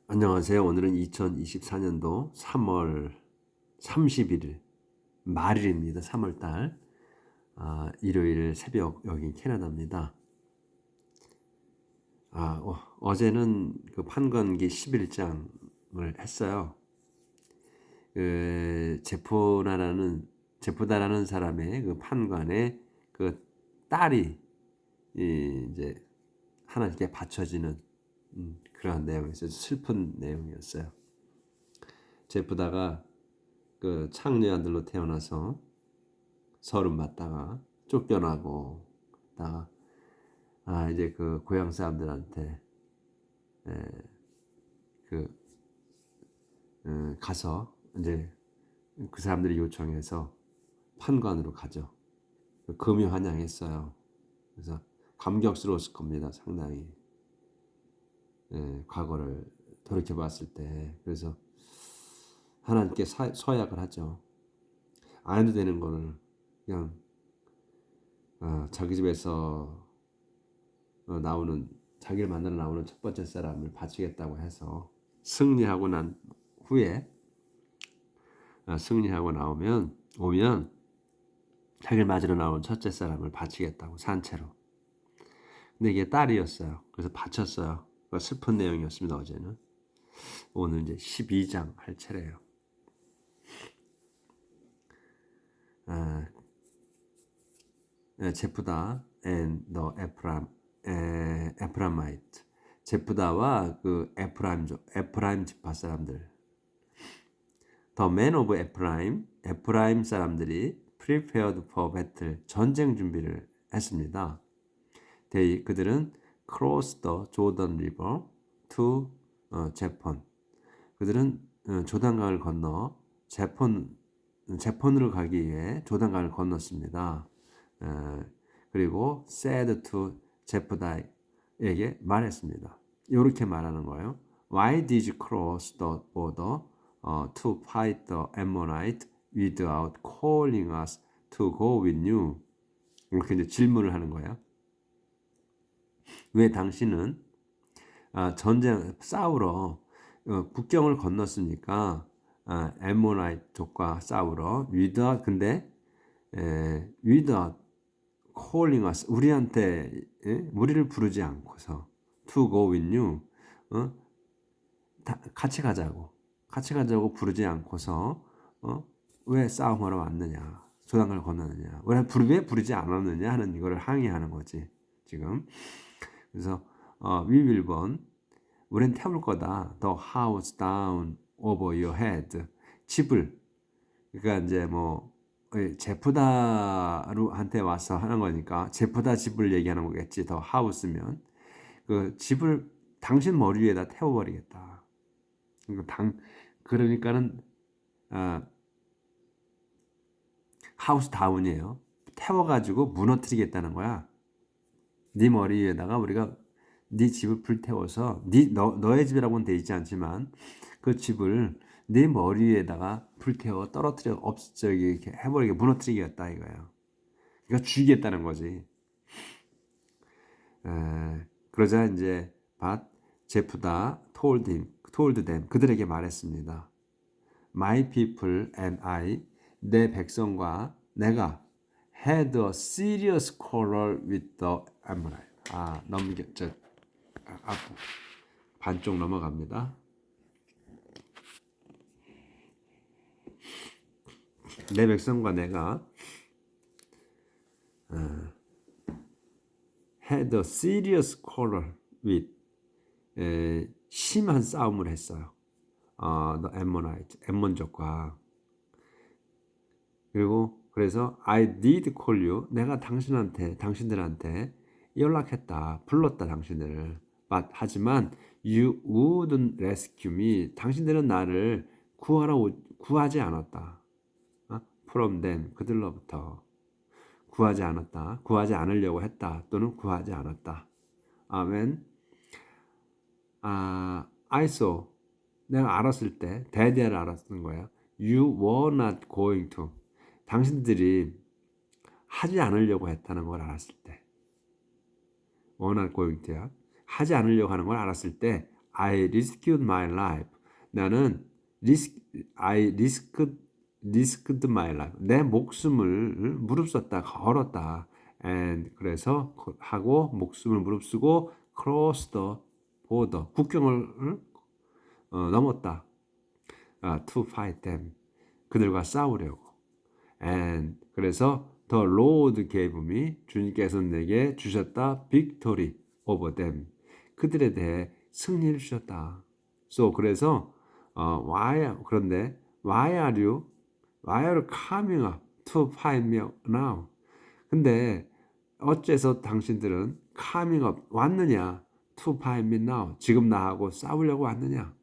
안녕하세요. 오늘은 2024년도 3월 31일 말일입니다. 3월 달 일요일 새벽 여기 캐나다입니다. 어제는 그 판건기 11장을 했어요. 제프다라는 사람의 그 판관의 그 딸이 이제 하나님께 바쳐지는 그러한 내용이었어요. 슬픈 내용이었어요. 제프다가 그 창녀 아들로 태어나서 서름 받다가 쫓겨나고 다가 이제 그 고향 사람들한테 그 가서 이제 그 사람들이 요청해서 판관으로 가죠. 금이 환영했어요. 그래서 감격스러웠을 겁니다. 상당히 과거를 돌이켜 봤을 때. 그래서 하나님께 서약을 하죠. 안 해도 되는 거를 그냥 자기 집에서 나오는 자기를 만나러 나오는 첫 번째 사람을 바치겠다고 해서 승리하고 난 후에 승리하고 오면 자기를 맞으러 나온 첫째 사람을 바치겠다고 산채로. 근데 이게 딸이었어요. 그래서 바쳤어요. 슬픈 내용이었습니다. 어제는. 오늘 이제 12장 할 차례예요. 제프다 and the 에프라임ite. 제프다와 그 에프라임 지파 사람들. The men of 에프라임 사람들이 prepared for battle, 전쟁 준비를 했습니다. 그들은 cross the Jordan River to 제폰. 그들은 조단강을 건너 제폰으로 가기 위해 조단강을 건넜습니다. 그리고 said to 제프다에게 말했습니다. 이렇게 말하는 거예요. Why did you cross the border to fight the Ammonite without calling us to go with you? 이렇게 이제 질문을 하는 거예요. 왜 당신은 싸우러 국경을 건넜습니까? 엠모나이트족과 싸우러 근데 without calling us 우리를 부르지 않고서 to go with you 같이 가자고 부르지 않고서 왜 싸움하러 왔느냐, 조단강을 건너느냐, 왜 부르지 않았느냐 하는 이거를 항의하는 거지 지금. 그래서 we will burn, 우린 태울 거다. The house down over your head, 집을. 그러니까 이제 제프다한테 와서 하는 거니까 제프다 집을 얘기하는 거겠지. 더 하우스면 그 집을 당신 머리 위에다 태워버리겠다. 그러니까는 하우스 다운이에요. 태워가지고 무너뜨리겠다는 거야. 네 머리 위에다가 우리가 네 집을 불태워서 너의 집이라고는 돼 있지 않지만 그 집을 네 머리 위에다가 불태워 떨어뜨려 이렇게 해버리게 무너뜨리겠다 이거예요. 그러니까 죽이겠다는 거지. 그러자 이제 제프다 told them, 그들에게 말했습니다. My people and I, 내 백성과 내가 had a serious quarrel with the Ammonite. 반쪽 넘어갑니다. 내 백성과 내가 had a serious quarrel with, 심한 싸움을 했어요. the Ammonite, 엠몬족과. 그리고 그래서 I did call you, 내가 당신들한테 연락했다, 불렀다 당신들을. 하지만 you wouldn't rescue me, 당신들은 나를 구하지 않았다. from them, 그들로부터 구하지 않으려고 했다, 또는 구하지 않았다. when I saw, 내가 알았을 때, 대대를 알았던 거예요. You were not going to, 당신들이 하지 않으려고 했다는 걸 알았을 때, were not going to야. 하지 않으려고 하는 걸 알았을 때 I risked my life. 나는 risked my life. 내 목숨을 무릅썼다, 걸었다. And 그래서 하고 목숨을 무릅쓰고 cross the border. 국경을 넘었다. To fight them. 그들과 싸우려고. And 그래서 the Lord gave me. 주님께서 내게 주셨다. victory over them. 그들에 대해 승리를 주셨다. So 그래서 그런데 why are you coming up to find me now? 근데 어째서 당신들은 coming up 왔느냐? to find me now. 지금 나하고 싸우려고 왔느냐?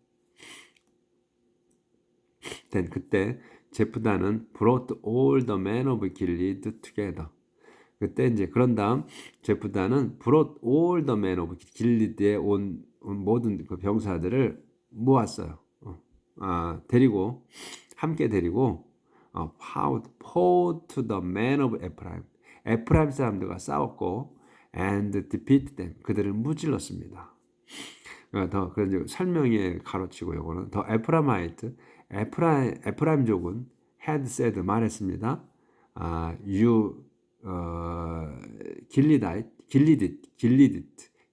Then 그때 제프다는 brought all the men of Gilead together. 그때 이제 그런 다음 제프다는 brought all the men of Gilead에 온 모든 그 병사들을 모았어요. 데리고 함께 데리고 fought to the men of Ephraim. 에프라임 사람들과 싸웠고 and defeated them. 그들을 무찔렀습니다. 더 그런 설명에 가로치고 요거는 더 에프라마이트 에프라임족은 had said 말했습니다.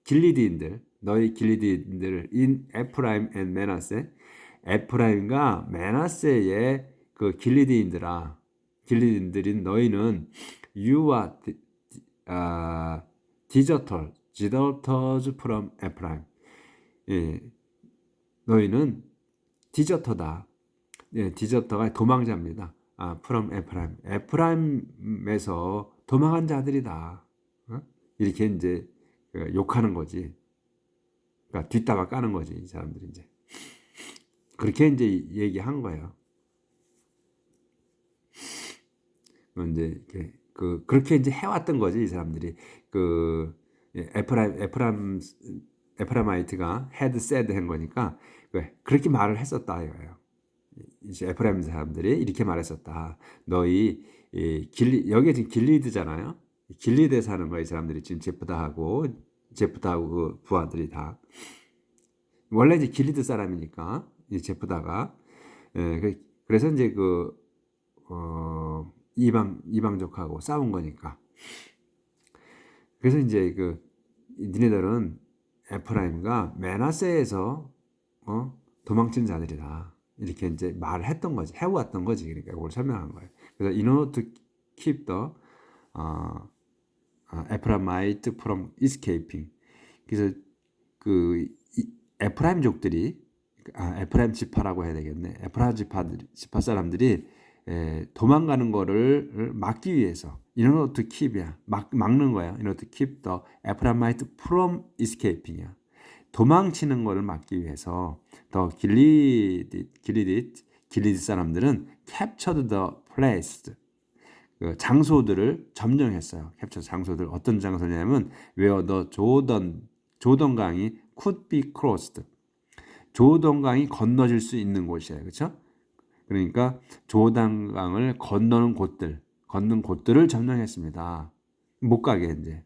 길리디인들 너희 길리디인들 in 에프라임 and 메나세 에프라임과 메나세의 그 길리디인들인 너희는 you are deserters from 에프라임. 예, 너희는 디저터다. 예, 디저터가 도망자입니다. from 에프라임. 에프라임에서 도망한 자들이다. 이렇게 이제 욕하는 거지. 그러니까 뒷담화 까는 거지, 이 사람들이 이제. 그렇게 이제 얘기한 거예요. 이제 그렇게 이제 해왔던 거지, 이 사람들이. 에프라마이트가 had said 한 거니까 그렇게 말을 했었다 이거예요. 이제 에프라임 사람들이 이렇게 말했었다. 너희 여기 지금 길리드잖아요. 길리드에 사는 거야 이 사람들이 지금 제프다하고 그 부하들이 다 원래 이제 길리드 사람이니까 이 제프다가 그래서 이제 이방족하고 싸운 거니까. 그래서 이제 니네들은 에프라임과 메나세에서 도망친 자들이다. 이렇게 이제 말을 했던 거지, 해왔던 거지. 그러니까 그걸 설명한 거예요. 그래서 in order to keep the Ephraimite from escaping. 그래서 에프라임족들이 에프라임 지파라고 해야 되겠네. 에프라임 지파 사람들이 도망가는 거를 막기 위해서 in order to keep이야. 막는 거야. in order to keep the Ephraimite from escaping이야. 도망치는 거를 막기 위해서 더 길리디 사람들은 captured the place. 그 장소들을 점령했어요. 캡처 장소들 어떤 장소냐면 where the 조던강이 could be crossed. 조던강이 건너질 수 있는 곳이에요. 그렇죠? 그러니까 조단강을 건너는 곳들을 점령했습니다. 못 가게 이제.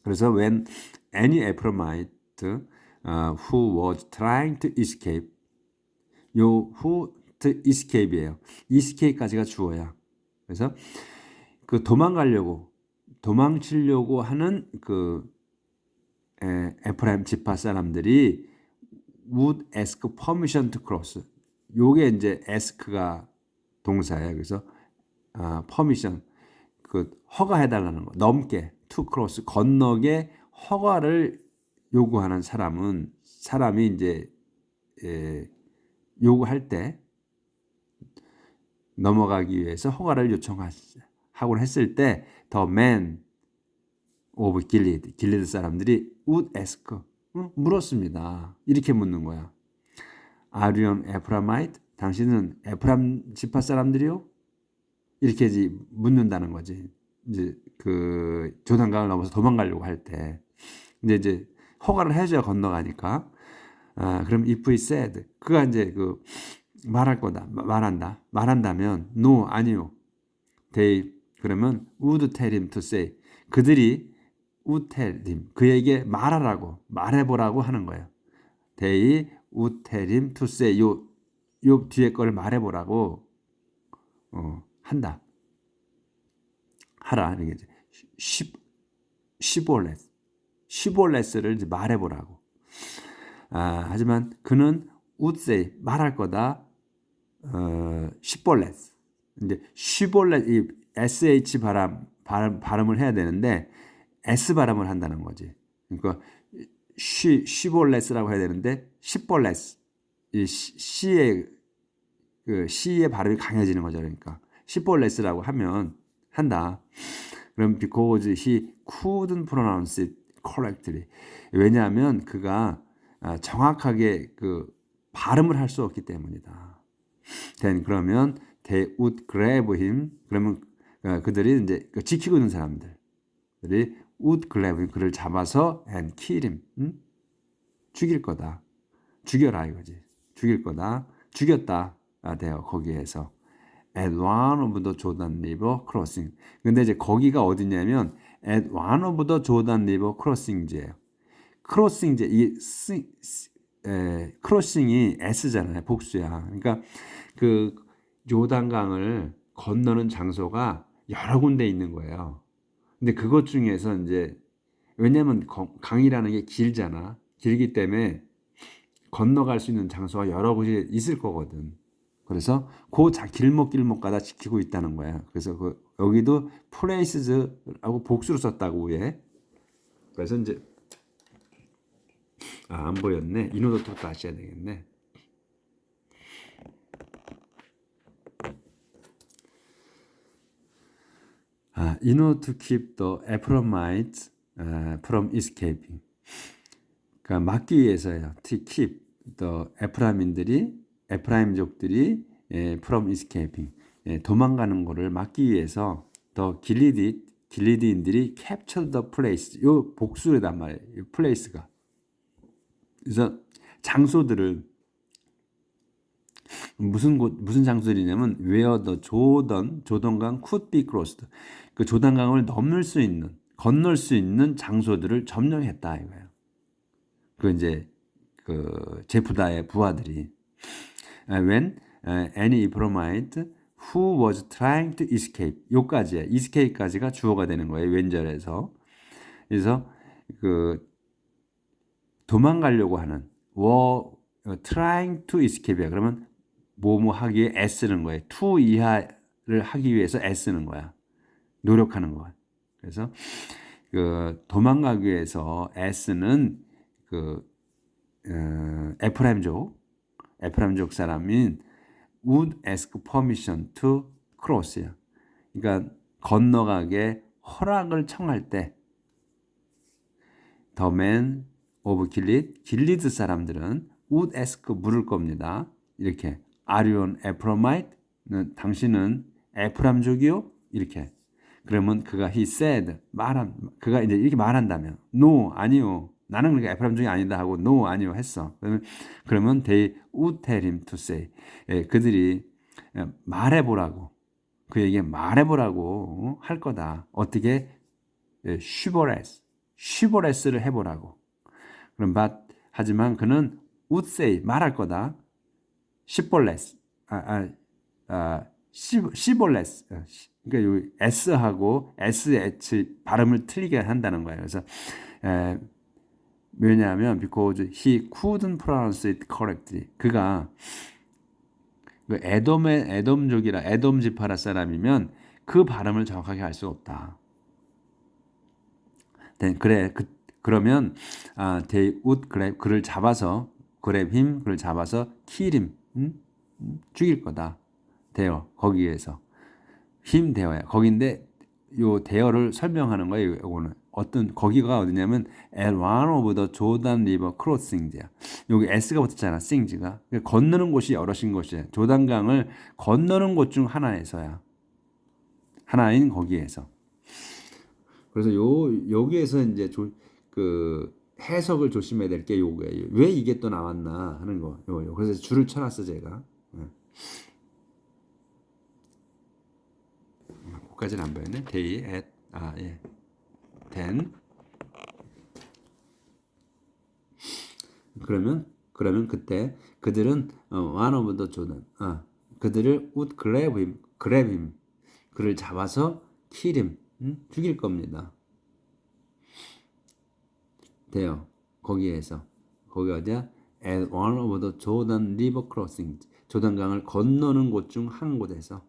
그래서 when any Ephraimite who was trying to escape, who to escape이에요. escape까지가 주어야. 그래서 도망치려고 하는 에프라임 지파 사람들이 would ask permission to cross. 요게 이제 ask가 동사예요. 그래서 permission 허가해달라는 거. 넘게 to cross 건너게 허가를 요구하는 사람이 이제 요구할 때 넘어가기 위해서 허가를 요청하곤 했을 때 the man of 길리드 사람들이 would ask 물었습니다. 이렇게 묻는 거야. Are you an Ephraimite? 당신은 에프라임 지파 사람들이요? 이렇게 묻는다는 거지. 이제 조단강을 넘어서 도망가려고 할 때. 근데 이제 허가를 해줘야 건너가니까. 그럼 if he said, 그가 이제 말한다면 no, 아니요. they 그러면 would tell him to say. 그들이 would tell him. 그에게 말해보라고 하는 거예요. They would tell him to say. 요 뒤에 거를 말해보라고 한다. 하라. 이게 이제 시볼레스를 이제 말해보라고. 하지만 그는 would say 말할 거다. 시볼레스. 이제 시볼레스 이 sh 발음을 해야 되는데 s 발음을 한다는 거지. 그러니까 시볼레스라고 해야 되는데 시볼레스. 이 c의 발음이 강해지는 거죠. 그러니까 시볼레스라고 하면 한다. 그럼 because he couldn't pronounce it correctly. 왜냐하면 그가 정확하게 그 발음을 할 수 없기 때문이다. 그러면 they would grab him. 그러면 그들이 이제 지키고 있는 사람들이 would grab him. 그를 잡아서 and kill him. 죽일 거다. 죽여라 이거지. 죽일 거다. 죽였다. 돼요. 거기에서. At one of the Jordan River crossing. 근데 이제 거기가 어디냐면 at one of the Jordan River crossings예요. 크로싱 이 크로싱이 s잖아요. 복수야. 그러니까 그 요단강을 건너는 장소가 여러 군데 있는 거예요. 근데 그것 중에서 이제 왜냐면 강이라는 게 길잖아. 길기 때문에 건너갈 수 있는 장소가 여러 곳이 있을 거거든. 그래서 그 길목길목마다 지키고 있다는 거야. 그래서 여기도 places라고 복수로 썼다고 위에. 그래서 이제 안 보였네. 인호도톡 다시 해야 되겠네. In order to keep the Ephraimites from escaping. 그러니까 막기 위해서요. To keep the 에프라임족들이 from escaping. 도망가는 거를 막기 위해서 the 길리디인들이 captured the place. 요 복수란 말이에요. 이 place가. 그래서 장소들을 무슨 장소들이냐면 where the 조던강 could be crossed. 그 조단강을 건널 수 있는 장소들을 점령했다 이거예요. 그 이제 그 제프다의 부하들이 when any Ephraimite who was trying to escape. 요까지에 escape까지가 주어가 되는 거예요. 왼절에서. 그래서 그 도망가려고 하는 trying to escape야. 그러면 뭐뭐 하기에 애쓰는 거예요. to 이하를 하기 위해서 애쓰는 거야. 노력하는 거야. 그래서 그 도망가기 위해서 애쓰는 그 에프라임족 사람인 would ask permission to cross야. 그러니까 건너가게 허락을 청할 때 the man of 길리드 사람들은 would ask 물을 겁니다. 이렇게 Are you an Ephraimite? 당신은 에프람족이요? 이렇게. 그러면 그가 he said 그가 이제 이렇게 말한다면 no 아니요. 나는 그러니까 에프람족이 아니다 하고 no 아니요 했어. 그러면 they would tell him to say. 그들이 말해보라고 그에게 말해보라고 할 거다. 어떻게 쉬보레스를 해보라고. 그럼 하지만 그는 would say 말할 거다. 시볼레스 시볼레스. 그러니까 요 s하고 sh 발음을 틀리게 한다는 거예요. 그래서 왜냐하면 because he couldn't pronounce it correctly. 그가 그 에돔족이라 에돔 지파라 사람이면 그 발음을 정확하게 할 수 없다. 그러면 they would grab 그를 잡아서 그를 잡아서 kill him 죽일 거다. 대어 거기에서 힘 대어야. 거긴데 요 대어를 설명하는 거예요. 요거는 거기가 어디냐면 at one of the Jordan River crossings야. 여기 s가 붙었잖아. sings가. 건너는 곳이 여럿인 곳이야. 조단강을 건너는 곳 중 하나에서야. 하나인 거기에서. 그래서 여기에서 이제 그 해석을 조심해야 될 게 요거예요. 왜 이게 또 나왔나 하는 거. 요. 그래서 줄을 쳐놨어 제가. 거기까지는 안 보였네. day at then 그러면 그때 그들은 one of the Jordan 그들을 would grab him 그를 잡아서 kill him 죽일 겁니다. 돼요. 거기에서 거기 어디야? At one of the Jordan River crossings 조단강을 건너는 곳 중 한 곳에서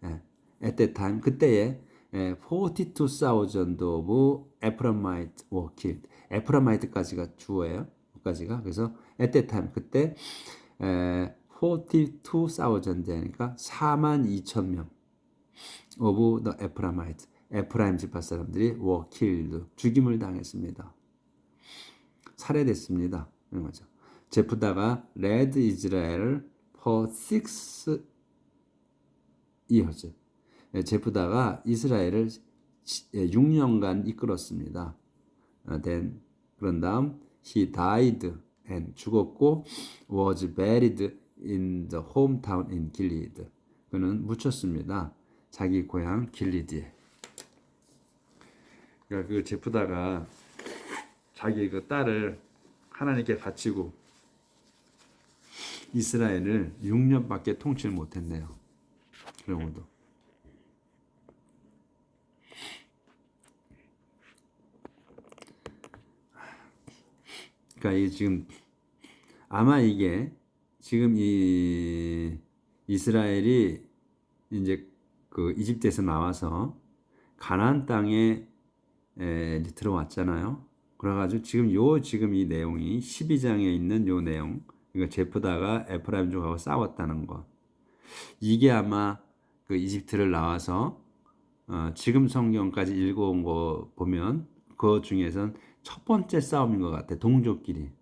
예. At that time 그때에 42,000 of Ephraimites were killed. 에프라마이트까지가 주어예요. 까지가 그래서 at that time 그때 42,000 되니까 42,000명 of the Ephraimites 에프라임 지파 사람들이 were killed 죽임을 당했습니다. 살해됐습니다. 이런 거죠. 제프다가 led Israel for 6 years. 제프다가 이스라엘을 6년간 이끌었습니다. Then 그런 다음 he died and 죽었고 was buried in the hometown in Gilead. 그는 묻혔습니다. 자기 고향 길리드에. 그러니까 그 제프다가 자기 그 딸을 하나님께 바치고 이스라엘을 6년밖에 통치를 못했네요. 그런 것도. 그러니까 이게 지금 아마 이게 지금 이 이스라엘이 이제 그 이집트에서 나와서 가나안 땅에 이제 들어왔잖아요. 그래가지고 지금 이 내용이 12장에 있는 요 내용, 그러니까 제프다가 에프라임 족하고 싸웠다는 거. 이게 아마 그 이집트를 나와서 지금 성경까지 읽어온 거 보면 그 중에선 첫 번째 싸움인 것 같아. 동족끼리.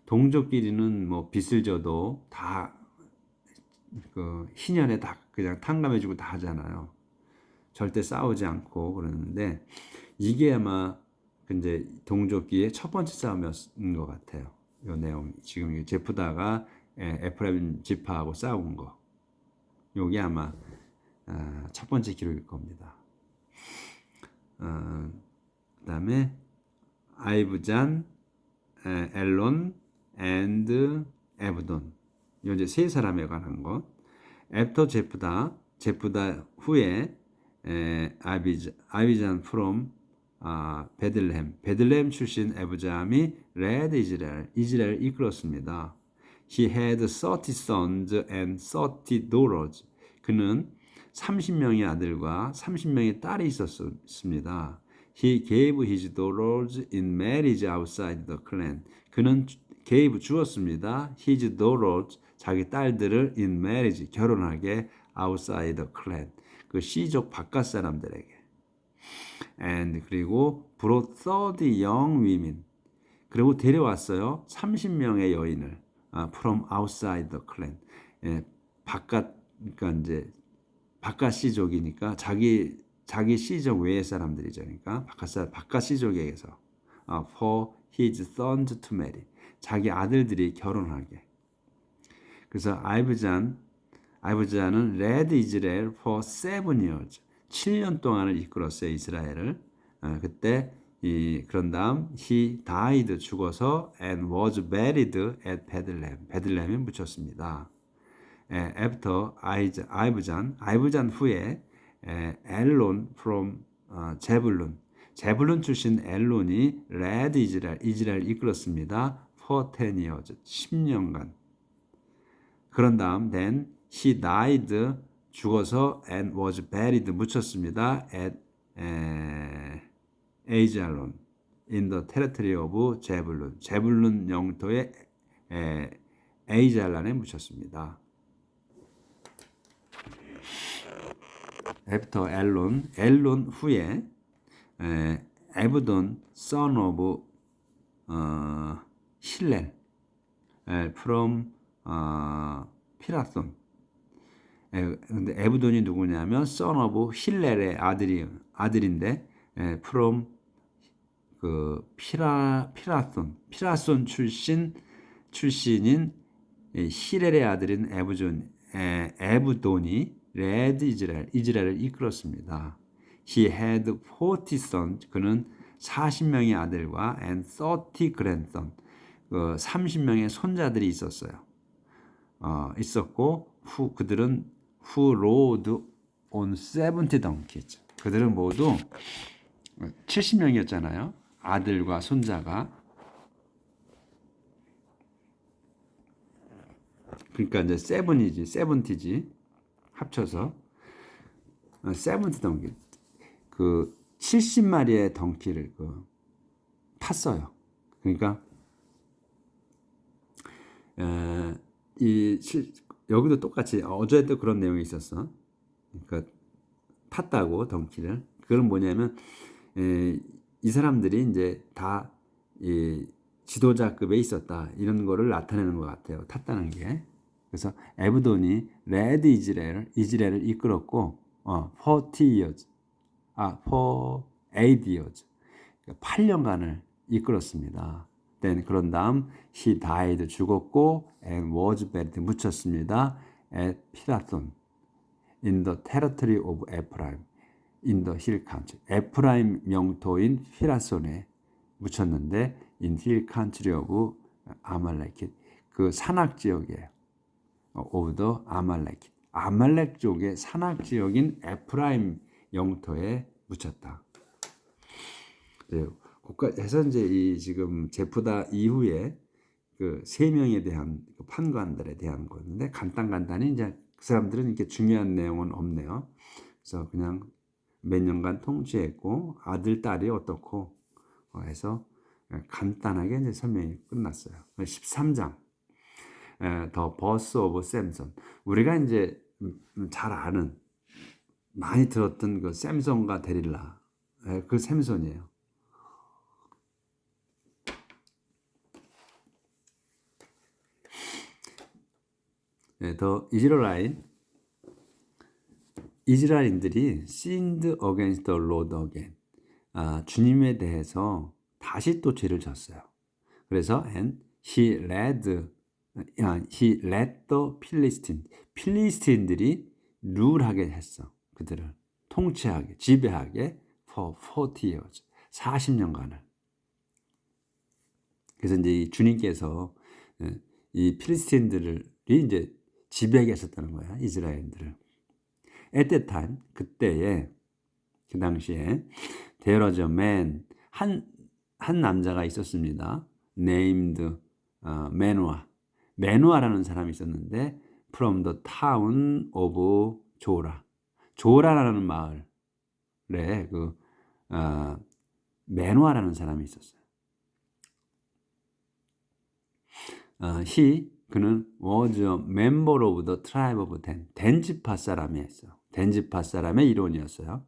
동족끼리는 뭐 빚을 져도 다 그 희년에 다 그냥 탕감해주고 다 하잖아요. 절대 싸우지 않고 그러는데 이게 아마 이제 동족끼리의 첫 번째 싸움이었던 것 같아요. 이 내용 지금 제프다가 에프라임 지파하고 싸운 거. 요게 아마 첫 번째 기록일 겁니다. 그다음에 아이브잔, 엘론, 앤드 에브돈. 요 이제 세 사람에 관한 것. 애프터 제프다 후에 아비잔 from 베들레헴 출신 에브잠이 레드 이스라엘 이끌었습니다. He had 30 sons and 30 daughters. 그는 30명의 아들과 30명의 딸이 있었습니다. He gave his daughters in marriage outside the clan. 그는 주었습니다. His daughters 자기 딸들을 in marriage 결혼하게 outside the clan 그 시족 바깥 사람들에게. And 그리고 brought 30 young women. 그리고 데려왔어요. 30명의 여인을 from outside the clan. 바깥 그러니까 이제 바깥 시족이니까 자기 시족 외의 사람들이죠. 그러니까 바깥 시족에게서 for his sons to marry. 자기 아들들이 결혼하게. 그래서 아이브잔은 led Israel for 7 years. 7년 동안을 이끌었어요. 이스라엘을. 그때 그런 다음 he died 죽어서 and was buried at Bethlehem. 베들레헴에 묻혔습니다. After 아이브잔 후에 엘론 from 제불론 출신 엘론이 led 이스라엘 이끌었습니다. for 10 years. 10년간. 그런 다음 then he died 죽어서 and was buried 묻혔습니다. at 에이잘론 in the territory of 제불론 영토의 에이잘란에 묻혔습니다. After 엘론 후에 에브돈 son of 힐렐 from 피라손. 근데 에브돈이 누구냐면 son of 힐렐의 아들인데 from 그 피라손 출신인 힐렐의 아들인 에브돈이 레드 이스라엘을 이끌었습니다. He had 40 sons. 그는 40명의 아들과 and 30 grandson. 그 30명의 손자들이 있었어요. 있었고 그들은 who rode on 70 donkeys. 그들은 모두 70명이었잖아요. 아들과 손자가. 그러니까 이제 70지 합쳐서 70 덩키. 그 70마리의 덩키를 탔어요. 그러니까 여기도 똑같이 어제도 그런 내용이 있었어. 그러니까 탔다고 덩키를. 그건 뭐냐면 이 사람들이 이제 다 지도자급에 있었다 이런 거를 나타내는 것 같아요. 탔다는 게. 그래서 에브돈이 레드 이즈라엘을 이끌었고 40 years, 8 years, 8년간을 이끌었습니다. Then 그런 다음 he died 죽었고 and was buried 묻혔습니다. at Pirathon in the territory of Ephraim in the hill country. 에프라임 영토인 피라손에 묻혔는데 in hill country of 아말렉 그 산악 지역이에요. of the 아말렉 아말렉 쪽의 산악 지역인 에프라임 영토에 묻혔다. 네, 국가에서 이제 이 지금 제프다 이후에 그 세 명에 대한 판관들에 대한 건데 간단히 이제 그 사람들은 이렇게 중요한 내용은 없네요. 그래서 그냥 몇 년간 통치했고 아들 딸이 어떻고 해서 간단하게 이제 설명이 끝났어요. 13장 더 버스 오브 샘son. 우리가 이제 잘 아는 많이 들었던 그 샘손과 데릴라 그 샘손이에요. 더 이스라엘인들이 sinned against the Lord again. 주님에 대해서 다시 또 죄를 졌어요. 그래서 and he led the Philistine. 필리스틴들이 룰하게 했어. 그들을 통치하게, 지배하게 for 40 years. 40년간을. 그래서 이제 이 주님께서 이 필리스틴들이 이제 지배하게 했었다는 거야. 이스라엘들을. At that time, 그때에 그 당시에 there was a man 한 남자가 있었습니다. named 메누아라는 사람이 있었는데 from the town of 조라라는 마을에 메누아라는 사람이 있었어요. 그는 was a member of the tribe of 댄 지파 사람이었어요. 댄 지파 사람의 일원이었어요.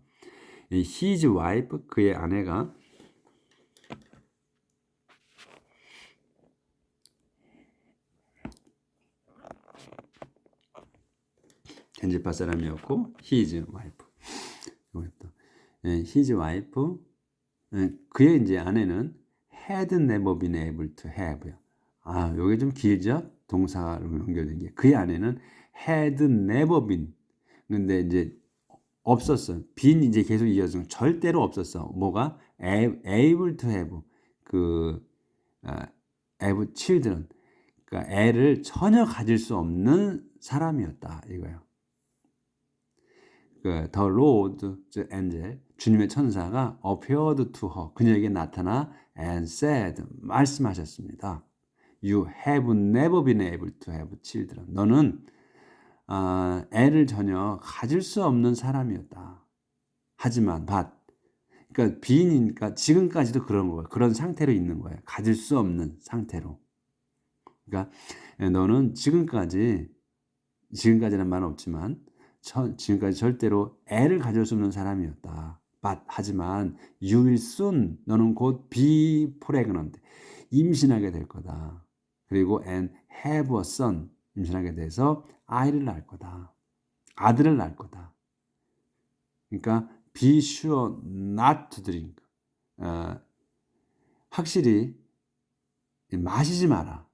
his wife 그의 아내가 댄 지파 사람이었고 his wife his wife 그의 이제 아내는 had never been able to have요. 요게 좀 길죠? 동사로 연결된 게. 그의 아내는 had never been. 근데 이제 없었어. been 이제 계속 이어서 절대로 없었어. 뭐가? able to have. have children. 그러니까 애를 전혀 가질 수 없는 사람이었다. 이거예요. The Lord, the angel, 주님의 천사가 appeared to her. 그녀에게 나타나 and said, 말씀하셨습니다. You have never been able to have children. 너는 애를 전혀 가질 수 없는 사람이었다. 하지만 그러니까 being이니까 지금까지도 그런 거예요. 그런 상태로 있는 거예요. 가질 수 없는 상태로. 그러니까 너는 지금까지는 말은 없지만 지금까지 절대로 애를 가질 수 없는 사람이었다. 하지만 you will soon 너는 곧 be pregnant 임신하게 될 거다. 그리고 and have a son 임신하게 돼서 아이를 낳을 거다. 아들을 낳을 거다. 그러니까 be sure not to drink. 확실히 마시지 마라.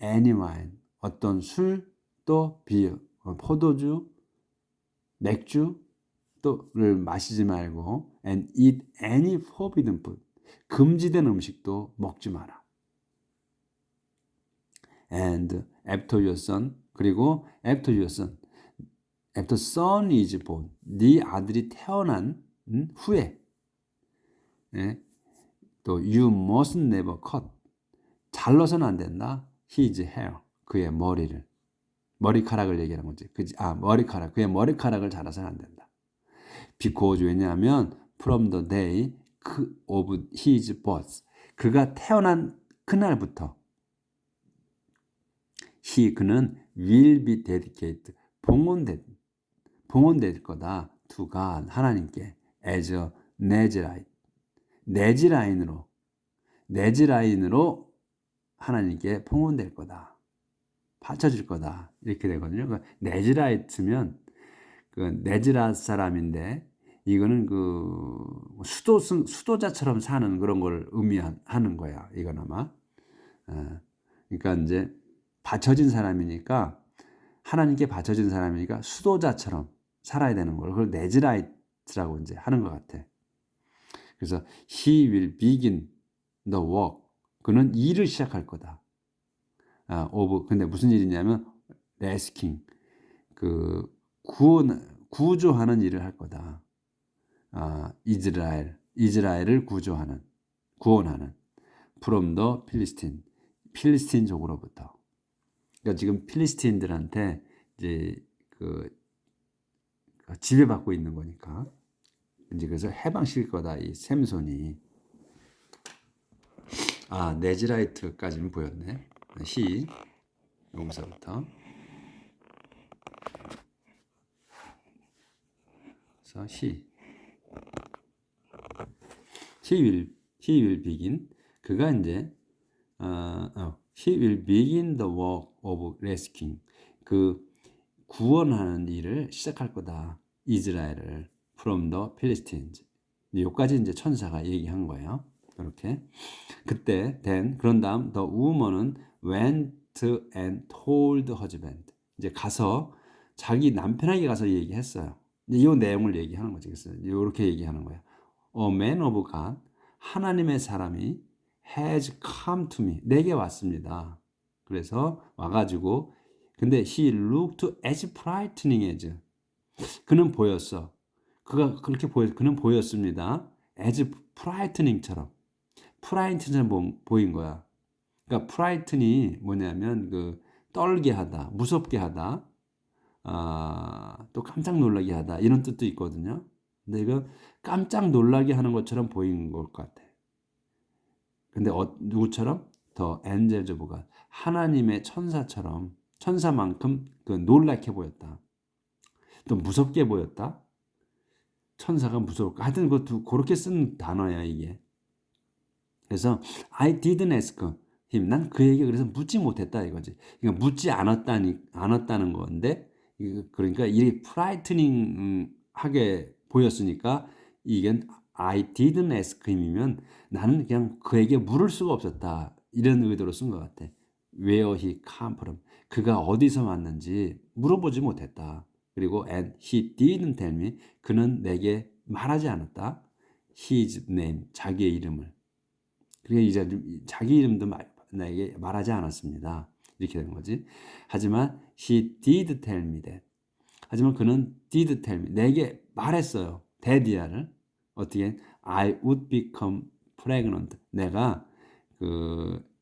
any wine 어떤 술 또 비어 포도주 맥주 또를 마시지 말고 and eat any forbidden food 금지된 음식도 먹지 마라. and after your son 그리고 after your son after son is born 네 아들이 태어난 후에 예? 또 you must never cut 잘라서는 안 된다. his hair 그의 머리카락을 얘기하는 거지. 그지? 그의 머리카락을 자라서는 안 된다. because 왜냐하면 from the day of his birth 그가 태어난 그날부터 그는 will be dedicated 봉헌될 거다 to God 하나님께 as a 네지라인으로 하나님께 봉헌될 거다. 바쳐질 거다. 이렇게 되거든요. 그 네지라이트면 그 네지라 사람인데 이거는 그 수도자처럼 사는 그런 걸 의미하는 거야. 이건 아마. 그러니까 이제 바쳐진 사람이니까 하나님께 바쳐진 사람이니까 수도자처럼 살아야 되는 걸 그걸 네지라이트라고 이제 하는 것 같아. 그래서 he will begin the work. 그는 일을 시작할 거다. 근데 무슨 일이냐면 rescuing 그 구조하는 일을 할 거다. 이스라엘을 구원하는 from the 필리스틴족으로부터. 그러니까 지금 필리스틴들한테 이제 지배받고 있는 거니까 이제 그래서 해방시킬 거다 이 샘손이. 네지라이트까지는 보였네. 여기서부터. 그래서 he will begin 그가 이제 he will begin the work of rescuing 그 구원하는 일을 시작할 거다. 이스라엘을 from the Philistines. 여기까지 이제 천사가 얘기한 거예요. 이렇게 그때 그런 다음 the woman은 went and told her husband 이제 가서 자기 남편에게 가서 얘기했어요. 이 내용을 얘기하는 거지. 그래서 이렇게 얘기하는 거야. A man of God 하나님의 사람이 has come to me 내게 왔습니다. 그래서 와가지고 근데 he looked as frightening as 그는 보였어. 그는 보였습니다. as frightening처럼 보인 거야. 그러니까 프라이튼이 뭐냐면 떨게 하다, 무섭게 하다, 또 깜짝 놀라게 하다 이런 뜻도 있거든요. 근데 이거 깜짝 놀라게 하는 것처럼 보인 것 같아. 근데 누구처럼? 더 엔젤 오브가 하나님의 천사만큼 놀랍게 보였다. 또 무섭게 보였다. 천사가 무서울까? 하여튼 그렇게 쓴 단어야 이게. 그래서 I didn't ask him. 난 그에게 그래서 묻지 못했다 이거지. 그러니까 묻지 않았다는 건데 그러니까 이게 프라이트닝하게 보였으니까 이게 I didn't ask him이면 나는 그냥 그에게 물을 수가 없었다. 이런 의도로 쓴 것 같아. Where he come from. 그가 어디서 왔는지 물어보지 못했다. 그리고 and he didn't tell me. 그는 내게 말하지 않았다. His name. 자기의 이름을. 그러니까 이제 자기 이름도 나에게 말하지 않았습니다. 이렇게 되는 거지. 하지만 he did tell me that. 하지만 그는 did tell me. 내게 말했어요. 데디아를. 어떻게? I would become pregnant. 내가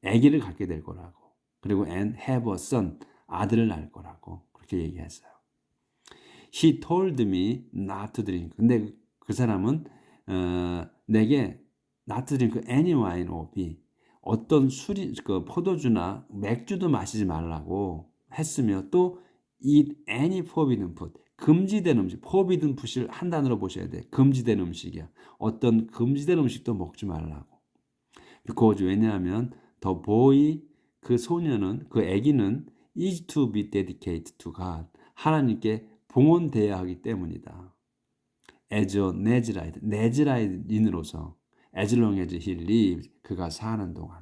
아기를 갖게 될 거라고. 그리고 and have a son. 아들을 낳을 거라고. 그렇게 얘기했어요. He told me not to drink. 근데 그 사람은 내게 not to drink any wine or beer. 어떤 포도주나 맥주도 마시지 말라고 했으며 또 eat any forbidden food. 금지된 음식. forbidden food을 한 단어로 보셔야 돼. 금지된 음식이야. 어떤 금지된 음식도 먹지 말라고. because 왜냐하면 the boy 그 소녀는 그 아기는 is to be dedicated to God. 하나님께 봉헌되어야 하기 때문이다. as a 네지라인으로서 as long as he lives 그가 사는 동안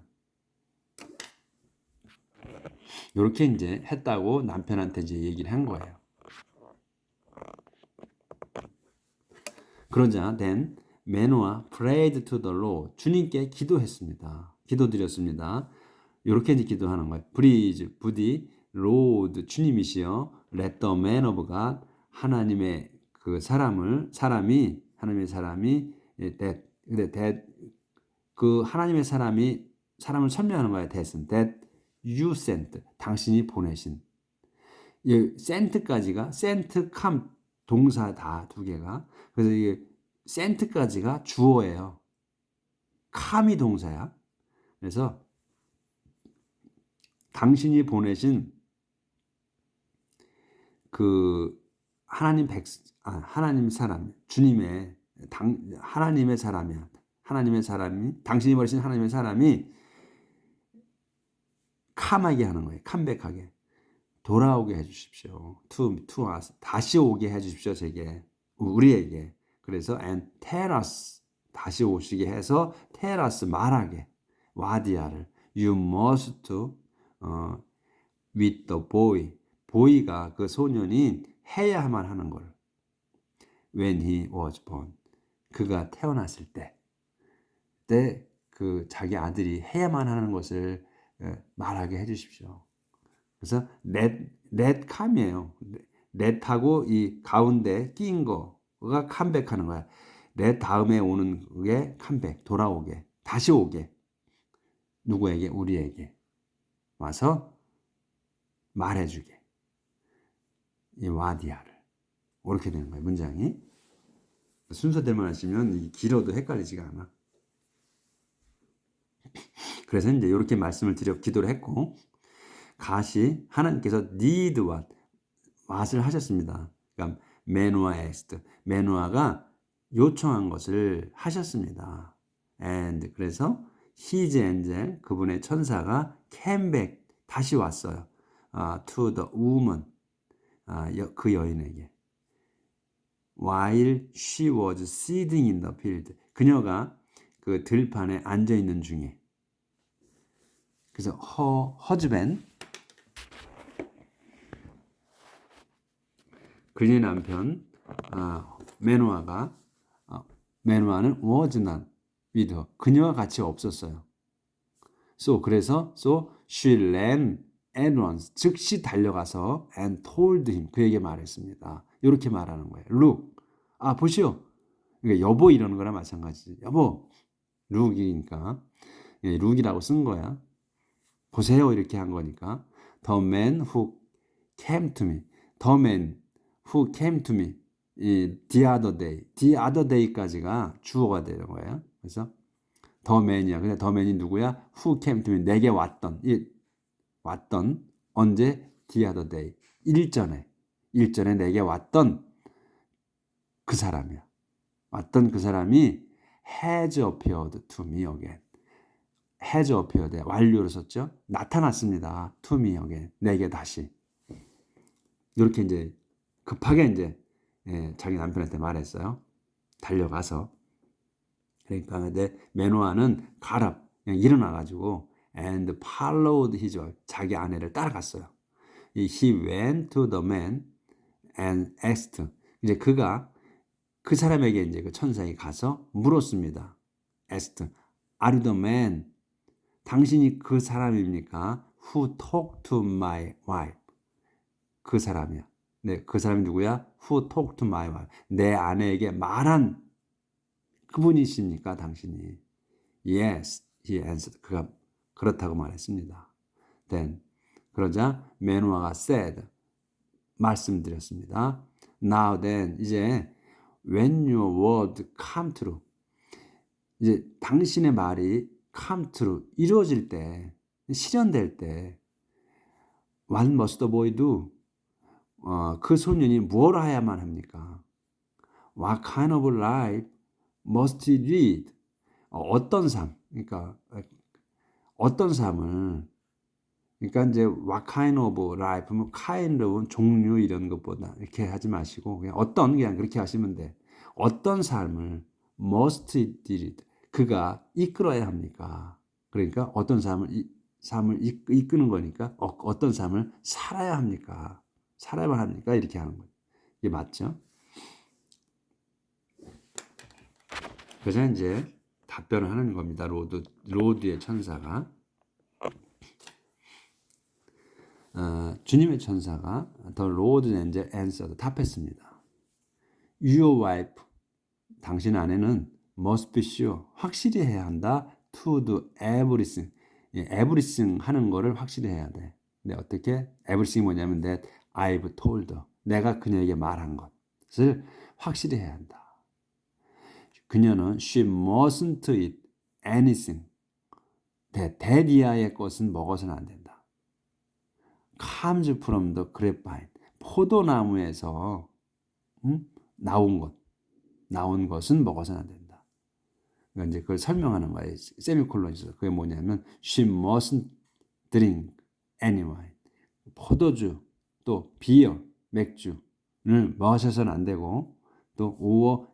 이렇게 이제 했다고 남편한테 이제 얘기를 한 거예요. 그러자 then 메노아 prayed to the Lord 주님께 기도했습니다. 기도드렸습니다. 이렇게 이제 기도하는 거예요. 브리즈, 부디, 로드, 주님이시여, let the man of God, 하나님의 그 사람이 하나님의 사람이 that, 근데 that 그 하나님의 사람을 설명하는 거예요. that you sent, 당신이 보내신. 이 sent까지가 sent, come 동사 다 두 개가. 그래서 이게 sent까지가 주어예요. come이 동사야. 그래서 당신이 보내신 그 하나님 사람, 주님의 하나님의 사람이야. 하나님의 사람이 당신이 보내신 하나님의 사람이 캄하게 하는 거예요. 컴백하게 돌아오게 해주십시오. to us 다시 오게 해주십시오. 제게 우리에게. 그래서 and tell us 다시 오시게 해서 tell us 말하게 와디아를 you must with the boy 보이가 그 소년이 해야만 하는 걸 when he was born 그가 태어났을 때 그 자기 아들이 해야만 하는 것을 말하게 해주십시오. 그래서 let come이에요. let하고 이 가운데 끼인 거가 컴백하는 거야. let 다음에 오는 게 컴백 돌아오게 다시 오게 누구에게 우리에게 와서 말해주게 이 와디아를 이렇게 되는 거예요. 문장이 순서대로만 하시면 이 길어도 헷갈리지가 않아. 그래서 이제 이렇게 말씀을 드려 기도를 했고 가시 하나님께서 need what을 하셨습니다. 그러니까 메노아 asked 메노아가 요청한 것을 하셨습니다. and 그래서 his angel 그분의 천사가 came back 다시 왔어요. to the woman 그 여인에게 while she was sitting in the field 그녀가 그 들판에 앉아 있는 중에 그래서 husband 그녀의 남편 메노아는 was not with her 그녀와 같이 없었어요. 그래서 she ran at once 즉시 달려가서 and told him 그에게 말했습니다. 이렇게 말하는 거예요. look 보시오. 그러니까 여보 이러는 거랑 마찬가지지. 여보 look이니까 look이라고 쓴 거야. 보세요 이렇게 한 거니까 the man who came to me the man who came to me the other day까지가 주어가 되는 거예요. 그래서 the man이야. 근데 the man이 누구야? who came to me 내게 왔던 언제? the other day 일전에 내게 왔던 그 사람이야. 왔던 그 사람이 has appeared to me again. has appeared 완료를 썼죠. 나타났습니다. to me again. 내게 다시. 이렇게 이제 급하게 이제 자기 남편한테 말했어요. 달려가서. 그러니까 근데 메노아는 그냥 일어나가지고 and followed his wife 자기 아내를 따라갔어요. He went to the man and asked 이제 그가 그 사람에게 이제 그 천사에 가서 물었습니다. asked Are you the man? 당신이 그 사람입니까? Who talked to my wife? 그 사람이야. 네, 그 사람이 누구야? Who talked to my wife? 내 아내에게 말한 그분이십니까? 당신이. Yes, he answered. 그가 그렇다고 말했습니다. Then 그러자 메노아가 said 말씀드렸습니다. Now then 이제 when your word come true 이제 당신의 말이 come true 이루어질 때 실현될 때 what must the boy do? 그 소년이 뭘 해야만 합니까? What kind of life must he lead? 어떤 삶? 그러니까 어떤 삶을 그러니까 이제 what kind of life, 뭐 kind of 종류 이런 것보다 이렇게 하지 마시고 그냥 그렇게 하시면 돼. 어떤 삶을 must he lead? 그가 이끌어야 합니까? 그러니까 어떤 삶을 이끄는 거니까 어떤 삶을 살아야 합니까? 살아야만 합니까? 이렇게 하는 거예요. 이게 맞죠? 그래서 이제 답변을 하는 겁니다. 로드의 천사가 주님의 천사가 The Lord's angel answered 답했습니다. Your wife 당신 아내는 must be sure 확실히 해야 한다. To do everything everything 하는 거를 확실히 해야 돼. 근데 어떻게? everything 뭐냐면 that I've told her 내가 그녀에게 말한 것을 확실히 해야 한다. 그녀는 she mustn't eat anything 대리아의 것은 먹어서는 안 된다. comes from the grapevine 포도나무에서 나온 것은 먹어서는 안 된다. 그러니까 이제 그걸 설명하는 거예요. 세미콜론이 있어서 그게 뭐냐면 she mustn't drink any wine 포도주 또 비어 맥주를 마셔서는 안 되고 또 or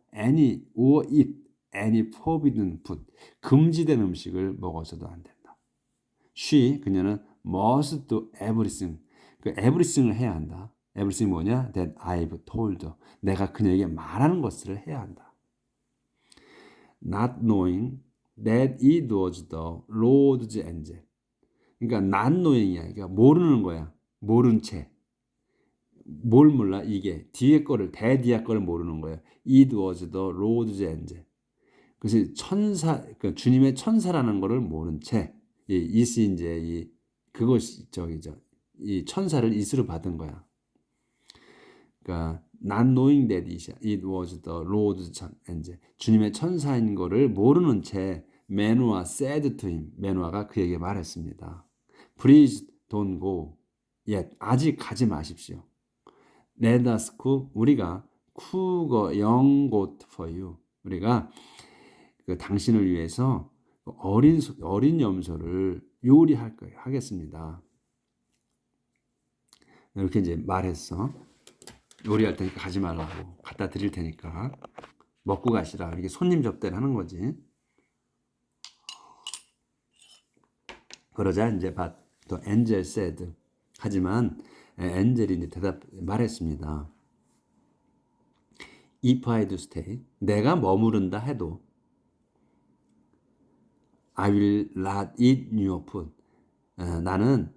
eat any forbidden food 금지된 음식을 먹어서도 안 된다. 그녀는 must do everything 그 everything을 해야 한다. everything 뭐냐? that I've told her 내가 그녀에게 말하는 것을 해야 한다. not knowing that it was the Lord's angel 그러니까 not knowing이야. 그러니까 모르는 거야. 모른 채. 뭘 몰라? 이게 뒤에 거를 대디아 거를 모르는 거예요. It was the Lord's angel. 그래서 천사, 그러니까 주님의 천사라는 거를 모른 채, 이시 이제 그것이 이 천사를 이스로 받은 거야. 그러니까 not knowing that it was the Lord's angel. 주님의 천사인 거를 모르는 채 메노아 said to him. 메노아가 그에게 말했습니다. Please don't go yet. 아직 가지 마십시오. Let us cook. 우리가 cook a young goat for you. 우리가 그 당신을 위해서 어린 염소를 요리할 거예요. 하겠습니다. 이렇게 이제 말했어. 요리할 테니까 가지 말라고 갖다 드릴 테니까 먹고 가시라. 이렇게 손님 접대를 하는 거지. 그러자 이제 또 엔젤 said. 하지만 엔젤이 이제 말했습니다. If I do stay, 내가 머무른다 해도 I will not eat your food. 나는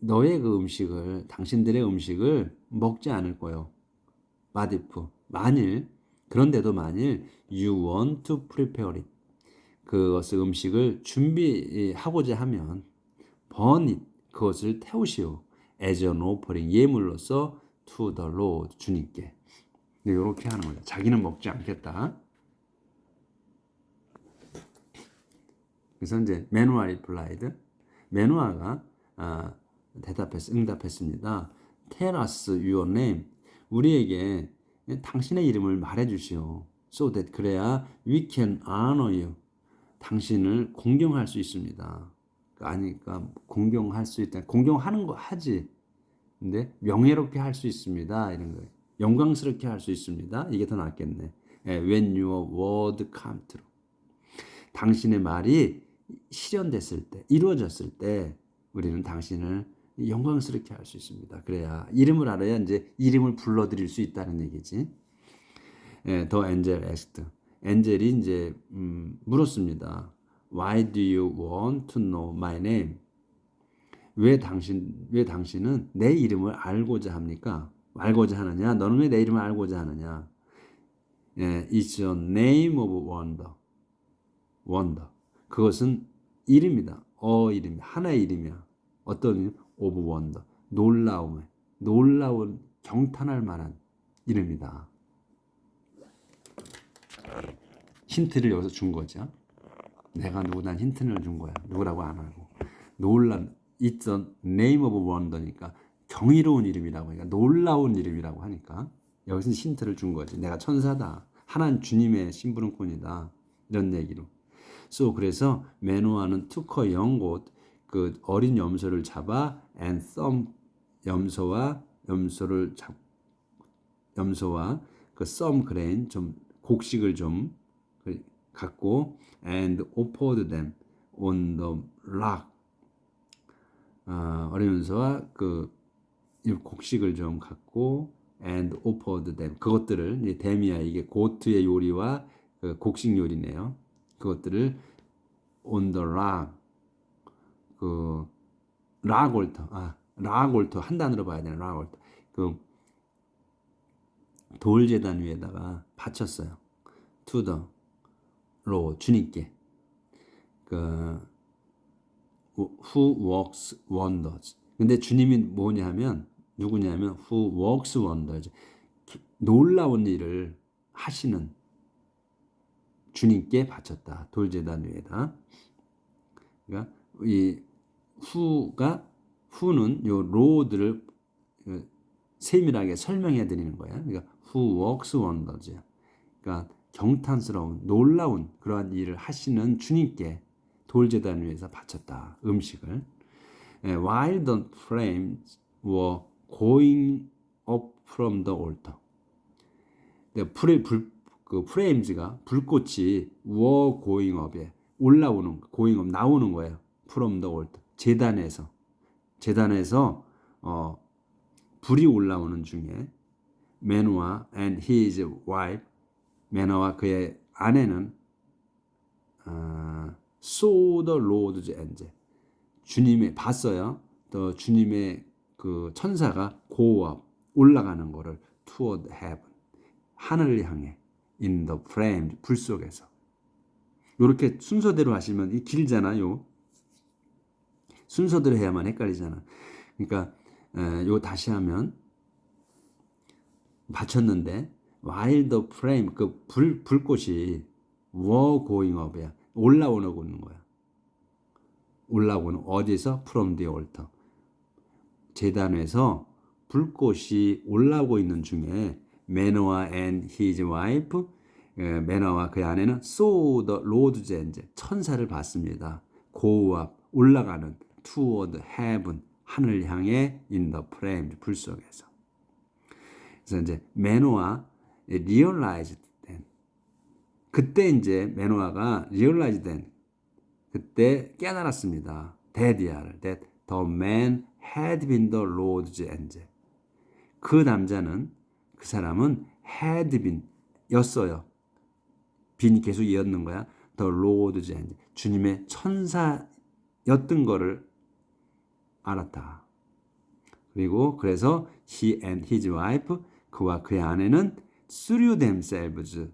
너의 그 음식을 당신들의 음식을 먹지 않을 거요. But if 그런데도 만일 you want to prepare it 그것을 음식을 준비하고자 하면 burn it 그것을 태우시오. as an offering 예물로서 to the Lord 주님께. 이렇게 하는 거예요. 자기는 먹지 않겠다. 그래서 이제 메노아 replied. 메노아가 응답했습니다. Tell us your name. 우리에게 당신의 이름을 말해 주시오. So that 그래야 we can honor you. 당신을 공경할 수 있습니다. 그러니까 공경할 수 있다. 공경하는 거 하지. 근데 명예롭게 할 수 있습니다. 이런 거예요. 영광스럽게 할 수 있습니다. 이게 더 낫겠네. When your word come true. 당신의 말이 실현됐을 때, 이루어졌을 때 우리는 당신을 영광스럽게 할 수 있습니다. 그래야 이름을 알아야 이제 이름을 불러드릴 수 있다는 얘기지. 더 엔젤 asked. 엔젤이 이제 물었습니다. Why do you want to know my name? 왜 당신은 내 이름을 알고자 합니까? 알고자 하느냐? 너는 왜 내 이름을 알고자 하느냐? It's a name of wonder. wonder. 그것은 이름이다. 이름이 하나의 이름이야. 어떤 이름? of wonder. 놀라운 경탄할 만한 이름이다. 힌트를 여기서 준 거죠. 내가 누구단 힌트를 준 거야. 누구라고 안 하고. It's a name of wonder니까 경이로운 이름이라고 하니까 놀라운 이름이라고 하니까 여기서 힌트를 준 거지. 내가 천사다. 하나님 주님의 심부름꾼이다. 이런 얘기로. 그래서 메노아는 took a young goat 그 어린 염소를 잡아 and some 염소와 그 some grain 좀 곡식을 좀 갖고 and offered them on the rock 어린 염소와 그 곡식을 좀 갖고 and offered them 그것들을 이제 데미아 이게 고트의 요리와 그 곡식 요리네요. 그것들을 on the rock 그 락 올터 락올터 한 단어로 봐야 되나 락올터 그 돌제단 위에다가 바쳤어요. To the Lord 주님께 그 who works wonders. 근데 주님이 뭐냐면 누구냐면 who works wonders. 놀라운 일을 하시는 주님께 바쳤다. 돌제단 위에다. 그러니까 이 who는 요 로드를 세밀하게 설명해 드리는 거야. 그러니까 who works wonders. 그러니까 경탄스러운 놀라운 그러한 일을 하시는 주님께 돌제단 위에서 바쳤다. 음식을. While the flames were going up from the altar. 그 프레임즈가 불꽃이 were going up에 올라오는 going up 나오는 거예요. From the altar. 재단에서 불이 올라오는 중에 Manoah and his wife 매너와 그의 아내는 saw the Lord's angel 주님의 봤어요. 또 주님의 그 천사가 go up 올라가는 거를 toward heaven 하늘을 향해 in the flame 불 속에서 이렇게 순서대로 하시면 이 길잖아요. 순서대로 해야만 헷갈리잖아. 그러니까 요 다시 하면 바쳤는데 while the flame 그 불꽃이 were going up이야. 올라오는 거야. 올라오는 어디서 from the altar 제단에서 불꽃이 올라오고 있는 중에 Manoah and his wife 매너와 그의 아내는 saw the Lord's angel 천사를 봤습니다. go up 올라가는 toward heaven 하늘 향해 in the flame 불 속에서. 그래서 이제 매노아 realized then 그때 이제 매노아가 realized then 그때 깨달았습니다. that the man had been the Lord's angel. 그 남자는 그 사람은 had been 였어요. 빈 계속 이었는 거야. The Lord's angel. 주님의 천사였던 거를 알았다. 그리고 그래서 he and his wife 그와 그의 아내는 threw themselves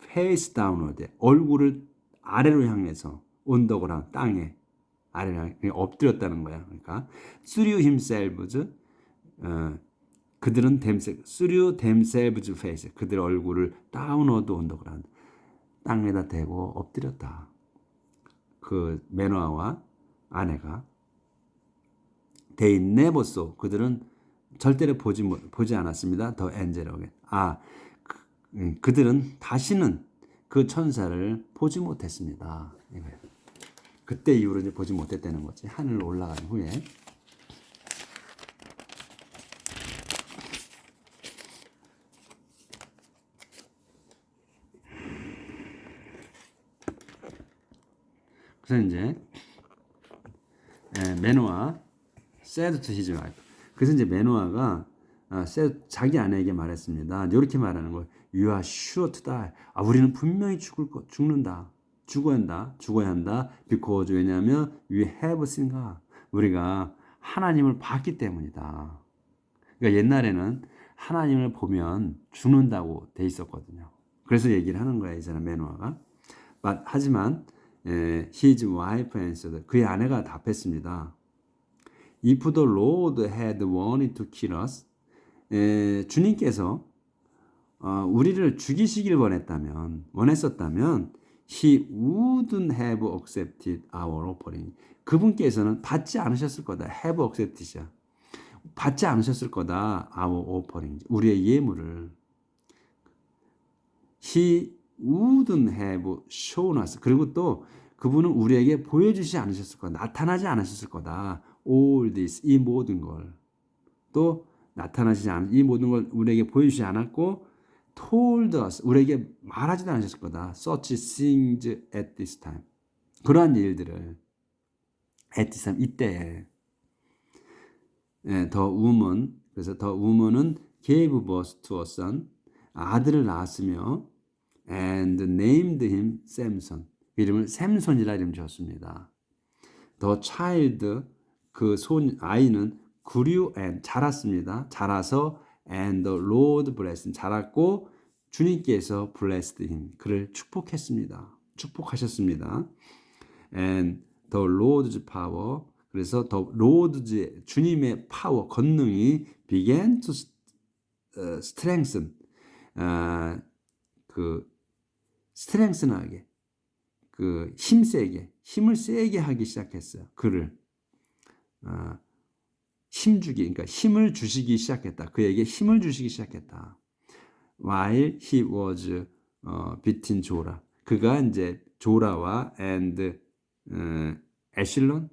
face downward 얼굴을 아래로 향해서 온더그라운드 땅에 아래로 향해 엎드렸다는 거야. 그러니까 threw himselves 그들은 threw themselves face 그들 얼굴을 downward 온더그라운드 땅에다 대고 엎드렸다. 그 매너아와 아내가 they never saw 그들은 절대로 보지 않았습니다. 더 엔젤에게 그들은 다시는 그 천사를 보지 못했습니다. 이거예요. 그때 이후로 이제 보지 못했다는 거지. 하늘로 올라간 후에. 그래서 이제 매노아 said to his wife. 그래서 이제 매노아가 자기 아내에게 말했습니다. 이렇게 말하는 거예요. You are sure to die. 우리는 분명히 죽는다. 죽어야 한다. Because 왜냐하면 we have seen God. 우리가 하나님을 봤기 때문이다. 그러니까 옛날에는 하나님을 보면 죽는다고 돼 있었거든요. 그래서 얘기를 하는 거야 이 사람 매노아가. 하지만 his wife answered. 그의 아내가 답했습니다. If the Lord had wanted to kill us, 주님께서 우리를 죽이시길 원했었다면, He wouldn't have accepted our offering. 그분께서는 받지 않으셨을 거다. Have accepted이야. 받지 않으셨을 거다. Our offering. 우리의 예물을. He wouldn't have shown us. 그리고 또 그분은 우리에게 보여주지 않으셨을 거다. 나타나지 않으셨을 거다. All this, 이 모든 걸. 또 나타나시지 않은 이 모든 걸 우리에게 보여주지 않았고 told us, 우리에게 말하지도 않으셨을 거다. Such things at this time. 그러한 일들을 at this time, 이때에 the woman, 그래서 the woman은 gave birth to a son, 아들을 낳았으며 and named him Samson. 이름을 샘손이라 이름 지었습니다. The child, 그 아이는 grew and 자랐습니다. 자라서 and the Lord blessed 자랐고 주님께서 blessed him 그를 축복했습니다. 축복하셨습니다. and the Lord's power 그래서 the Lord's 주님의 파워 권능이 began to strengthen 그 strengthen하게 그 힘을 세게 하기 시작했어요. 그를 힘주기 그러니까 힘을 주시기 시작했다. 그에게 힘을 주시기 시작했다. While he was between 조라 그가 이제 조라와 and 에실론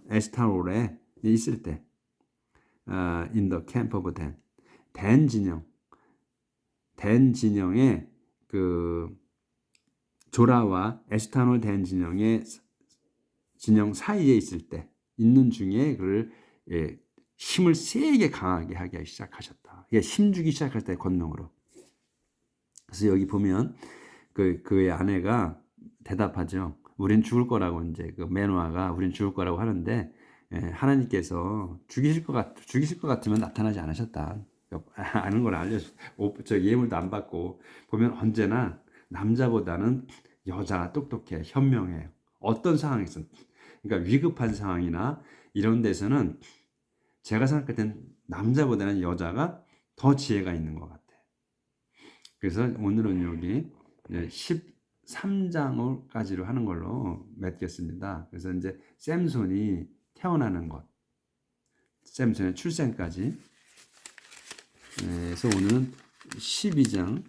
에스타올에 있을 때 in the camp of 댄 진영의 그 조라와 에스타올 댄 진영 사이에 있을 때 있는 중에 그를 힘을 세게 강하게 하기 시작하셨다. 힘주기 시작할 때 권능으로. 그래서 여기 보면 그의 아내가 대답하죠. 우린 죽을 거라고 이제 그 메노아가 우린 죽을 거라고 하는데 하나님께서 죽이실 것 같으면 나타나지 않으셨다. 아는 걸 저 예물도 안 받고 보면 언제나 남자보다는 여자가 똑똑해 현명해요. 어떤 상황에서 그러니까 위급한 상황이나 이런 데서는 제가 생각할 땐 남자보다는 여자가 더 지혜가 있는 것 같아요. 그래서 오늘은 여기 13장까지로 하는 걸로 맺겠습니다. 그래서 이제 샘손이 태어나는 것, 샘손의 출생까지. 그래서 오늘은 12장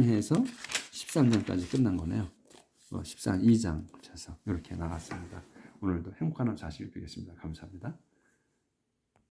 해서 13장까지 끝난 거네요. 2장 쳐서 이렇게 나갔습니다. 오늘도 행복한 하루 자식을 빌겠습니다. 감사합니다.